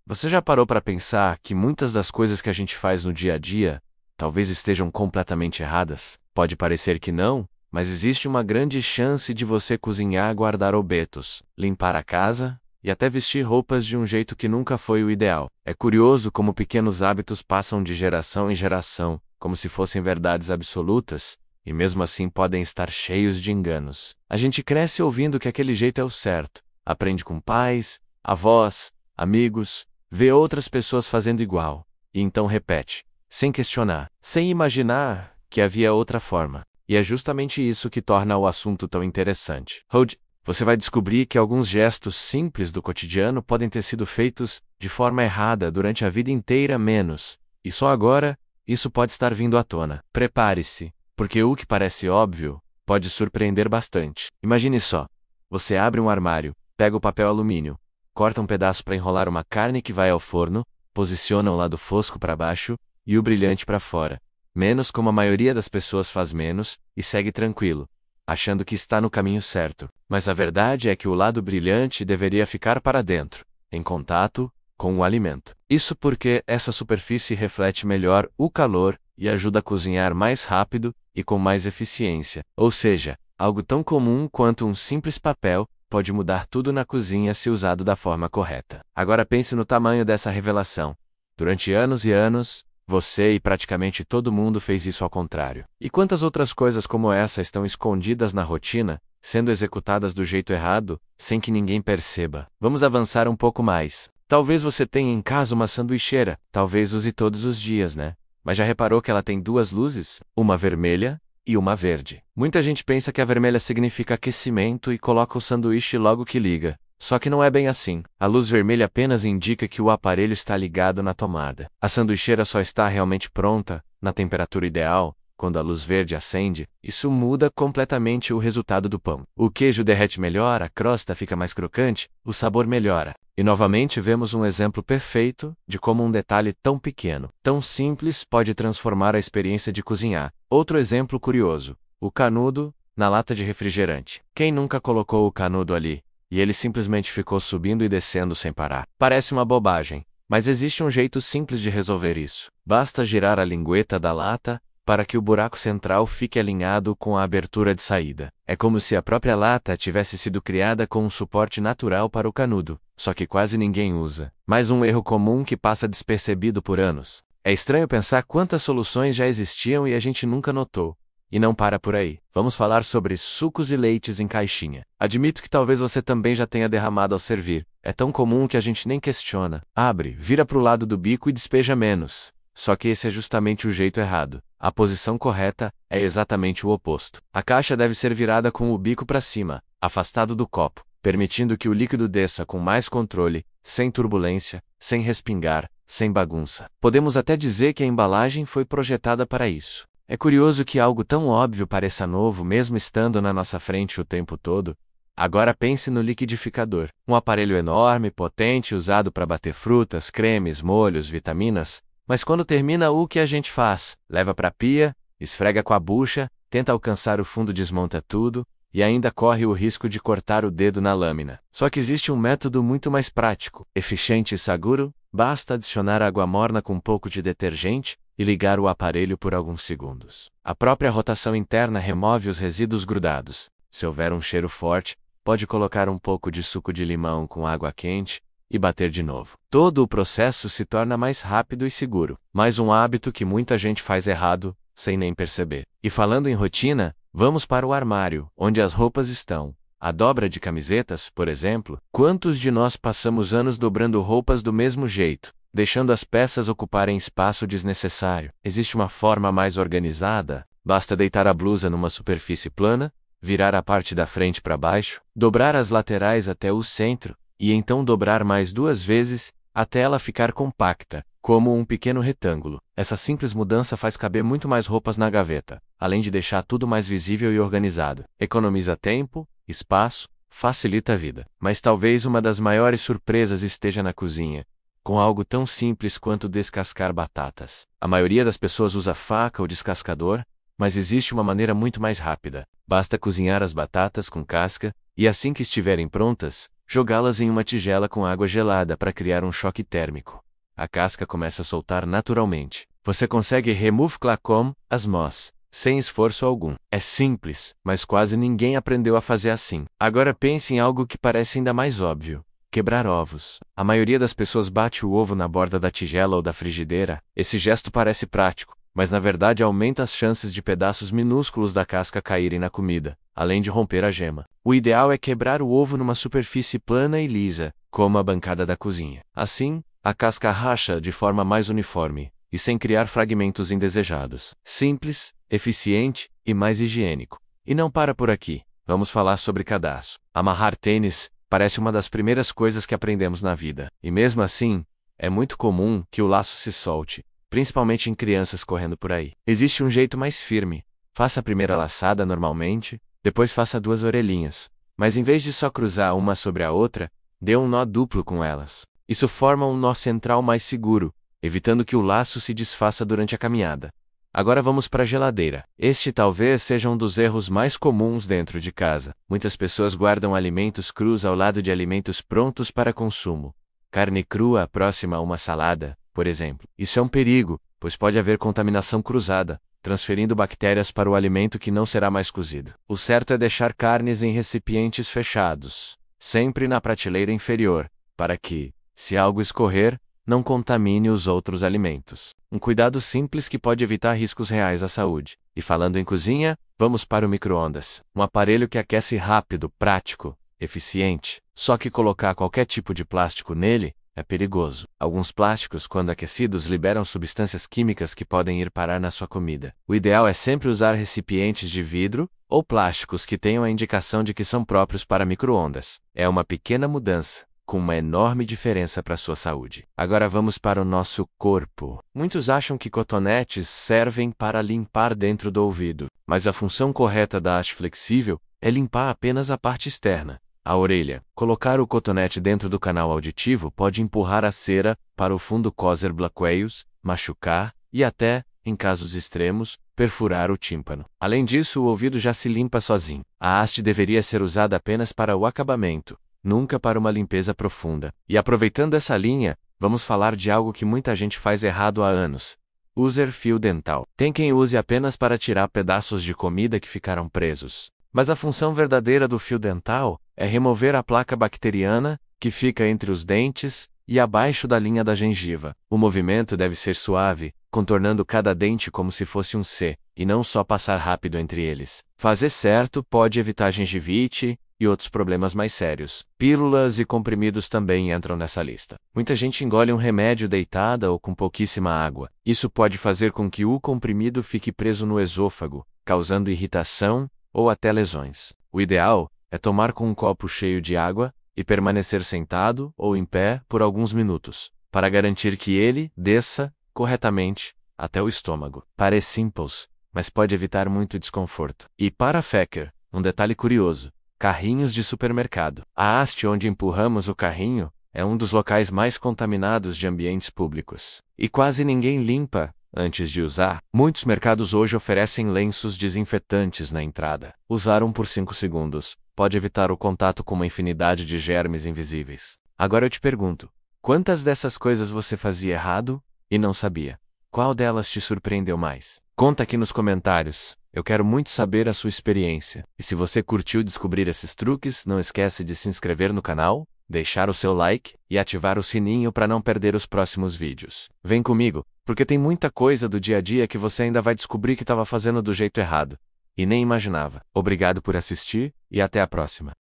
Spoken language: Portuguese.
Você já parou para pensar que muitas das coisas que a gente faz no dia a dia talvez estejam completamente erradas? Pode parecer que não, mas existe uma grande chance de você cozinhar, guardar objetos, limpar a casa e até vestir roupas de um jeito que nunca foi o ideal. É curioso como pequenos hábitos passam de geração em geração, como se fossem verdades absolutas, e mesmo assim podem estar cheios de enganos. A gente cresce ouvindo que aquele jeito é o certo, aprende com pais, avós, amigos, vê outras pessoas fazendo igual, e então repete, sem questionar, sem imaginar que havia outra forma. E é justamente isso que torna o assunto tão interessante. Você vai descobrir que alguns gestos simples do cotidiano podem ter sido feitos de forma errada durante a vida inteira menos, e só agora, isso pode estar vindo à tona. Prepare-se, porque o que parece óbvio pode surpreender bastante. Imagine só, você abre um armário, pega o papel alumínio, corta um pedaço para enrolar uma carne que vai ao forno, posiciona o lado fosco para baixo e o brilhante para fora. Menos como a maioria das pessoas faz menos, e segue tranquilo, achando que está no caminho certo. Mas a verdade é que o lado brilhante deveria ficar para dentro, em contato com o alimento. Isso porque essa superfície reflete melhor o calor e ajuda a cozinhar mais rápido e com mais eficiência. Ou seja, algo tão comum quanto um simples papel pode mudar tudo na cozinha se usado da forma correta. Agora pense no tamanho dessa revelação. Durante anos e anos, você e praticamente todo mundo fez isso ao contrário. E quantas outras coisas como essa estão escondidas na rotina, sendo executadas do jeito errado, sem que ninguém perceba? Vamos avançar um pouco mais. Talvez você tenha em casa uma sanduicheira, talvez use todos os dias, né? Mas já reparou que ela tem duas luzes? Uma vermelha e uma verde. Muita gente pensa que a vermelha significa aquecimento e coloca o sanduíche logo que liga. Só que não é bem assim. A luz vermelha apenas indica que o aparelho está ligado na tomada. A sanduicheira só está realmente pronta, na temperatura ideal, quando a luz verde acende. Isso muda completamente o resultado do pão. O queijo derrete melhor, a crosta fica mais crocante, o sabor melhora. E novamente vemos um exemplo perfeito de como um detalhe tão pequeno, tão simples pode transformar a experiência de cozinhar. Outro exemplo curioso, o canudo na lata de refrigerante. Quem nunca colocou o canudo ali? E ele simplesmente ficou subindo e descendo sem parar. Parece uma bobagem, mas existe um jeito simples de resolver isso. Basta girar a lingueta da lata para que o buraco central fique alinhado com a abertura de saída. É como se a própria lata tivesse sido criada com um suporte natural para o canudo, só que quase ninguém usa. Mais um erro comum que passa despercebido por anos. É estranho pensar quantas soluções já existiam e a gente nunca notou. E não para por aí. Vamos falar sobre sucos e leites em caixinha. Admito que talvez você também já tenha derramado ao servir. É tão comum que a gente nem questiona. Abre, vira para o lado do bico e despeja menos. Só que esse é justamente o jeito errado. A posição correta é exatamente o oposto. A caixa deve ser virada com o bico para cima, afastado do copo, permitindo que o líquido desça com mais controle, sem turbulência, sem respingar, sem bagunça. Podemos até dizer que a embalagem foi projetada para isso. É curioso que algo tão óbvio pareça novo mesmo estando na nossa frente o tempo todo. Agora pense no liquidificador. Um aparelho enorme, potente, usado para bater frutas, cremes, molhos, vitaminas. Mas quando termina, o que a gente faz? Leva para a pia, esfrega com a bucha, tenta alcançar o fundo, desmonta tudo, e ainda corre o risco de cortar o dedo na lâmina. Só que existe um método muito mais prático, eficiente e seguro. Basta adicionar água morna com um pouco de detergente e ligar o aparelho por alguns segundos. A própria rotação interna remove os resíduos grudados. Se houver um cheiro forte, pode colocar um pouco de suco de limão com água quente e bater de novo. Todo o processo se torna mais rápido e seguro. Mais um hábito que muita gente faz errado, sem nem perceber. E falando em rotina, vamos para o armário, onde as roupas estão. A dobra de camisetas, por exemplo. Quantos de nós passamos anos dobrando roupas do mesmo jeito, deixando as peças ocuparem espaço desnecessário? Existe uma forma mais organizada? Basta deitar a blusa numa superfície plana, virar a parte da frente para baixo, dobrar as laterais até o centro, e então dobrar mais 2 vezes, até ela ficar compacta, como um pequeno retângulo. Essa simples mudança faz caber muito mais roupas na gaveta, além de deixar tudo mais visível e organizado. Economiza tempo, espaço, facilita a vida. Mas talvez uma das maiores surpresas esteja na cozinha, com algo tão simples quanto descascar batatas. A maioria das pessoas usa faca ou descascador, mas existe uma maneira muito mais rápida. Basta cozinhar as batatas com casca, e assim que estiverem prontas, jogá-las em uma tigela com água gelada para criar um choque térmico. A casca começa a soltar naturalmente. Você consegue remove clacom, as moss, sem esforço algum. É simples, mas quase ninguém aprendeu a fazer assim. Agora pense em algo que parece ainda mais óbvio. Quebrar ovos. A maioria das pessoas bate o ovo na borda da tigela ou da frigideira. Esse gesto parece prático, mas na verdade aumenta as chances de pedaços minúsculos da casca caírem na comida, além de romper a gema. O ideal é quebrar o ovo numa superfície plana e lisa, como a bancada da cozinha. Assim, a casca racha de forma mais uniforme, e sem criar fragmentos indesejados. Simples, eficiente e mais higiênico. E não para por aqui. Vamos falar sobre cadastro. Amarrar tênis parece uma das primeiras coisas que aprendemos na vida. E mesmo assim, é muito comum que o laço se solte, principalmente em crianças correndo por aí. Existe um jeito mais firme. Faça a primeira laçada normalmente, depois faça 2 orelhinhas. Mas em vez de só cruzar uma sobre a outra, dê um nó duplo com elas. Isso forma um nó central mais seguro, evitando que o laço se desfaça durante a caminhada. Agora vamos para a geladeira. Este talvez seja um dos erros mais comuns dentro de casa. Muitas pessoas guardam alimentos crus ao lado de alimentos prontos para consumo. Carne crua próxima a uma salada, por exemplo. Isso é um perigo, pois pode haver contaminação cruzada, transferindo bactérias para o alimento que não será mais cozido. O certo é deixar carnes em recipientes fechados, sempre na prateleira inferior, para que, se algo escorrer, não contamine os outros alimentos. Um cuidado simples que pode evitar riscos reais à saúde. E falando em cozinha, vamos para o micro-ondas. Um aparelho que aquece rápido, prático, eficiente. Só que colocar qualquer tipo de plástico nele é perigoso. Alguns plásticos, quando aquecidos, liberam substâncias químicas que podem ir parar na sua comida. O ideal é sempre usar recipientes de vidro ou plásticos que tenham a indicação de que são próprios para micro-ondas. É uma pequena mudança, com uma enorme diferença para a sua saúde. Agora vamos para o nosso corpo. Muitos acham que cotonetes servem para limpar dentro do ouvido, mas a função correta da haste flexível é limpar apenas a parte externa, a orelha. Colocar o cotonete dentro do canal auditivo pode empurrar a cera para o fundo causer-blaqueios, machucar e até, em casos extremos, perfurar o tímpano. Além disso, o ouvido já se limpa sozinho. A haste deveria ser usada apenas para o acabamento, nunca para uma limpeza profunda. E aproveitando essa linha, vamos falar de algo que muita gente faz errado há anos. Use fio dental. Tem quem use apenas para tirar pedaços de comida que ficaram presos. Mas a função verdadeira do fio dental é remover a placa bacteriana que fica entre os dentes e abaixo da linha da gengiva. O movimento deve ser suave, contornando cada dente como se fosse um C, e não só passar rápido entre eles. Fazer certo pode evitar gengivite e outros problemas mais sérios. Pílulas e comprimidos também entram nessa lista. Muita gente engole um remédio deitada ou com pouquíssima água. Isso pode fazer com que o comprimido fique preso no esôfago, causando irritação ou até lesões. O ideal é tomar com um copo cheio de água e permanecer sentado ou em pé por alguns minutos, para garantir que ele desça corretamente até o estômago. Parece simples, mas pode evitar muito desconforto. E para Fecker, um detalhe curioso: carrinhos de supermercado. A haste onde empurramos o carrinho é um dos locais mais contaminados de ambientes públicos. E quase ninguém limpa antes de usar. Muitos mercados hoje oferecem lenços desinfetantes na entrada. Usar por 5 segundos pode evitar o contato com uma infinidade de germes invisíveis. Agora eu te pergunto, quantas dessas coisas você fazia errado e não sabia? Qual delas te surpreendeu mais? Conta aqui nos comentários. Eu quero muito saber a sua experiência. E se você curtiu descobrir esses truques, não esquece de se inscrever no canal, deixar o seu like e ativar o sininho para não perder os próximos vídeos. Vem comigo, porque tem muita coisa do dia a dia que você ainda vai descobrir que estava fazendo do jeito errado e nem imaginava. Obrigado por assistir e até a próxima.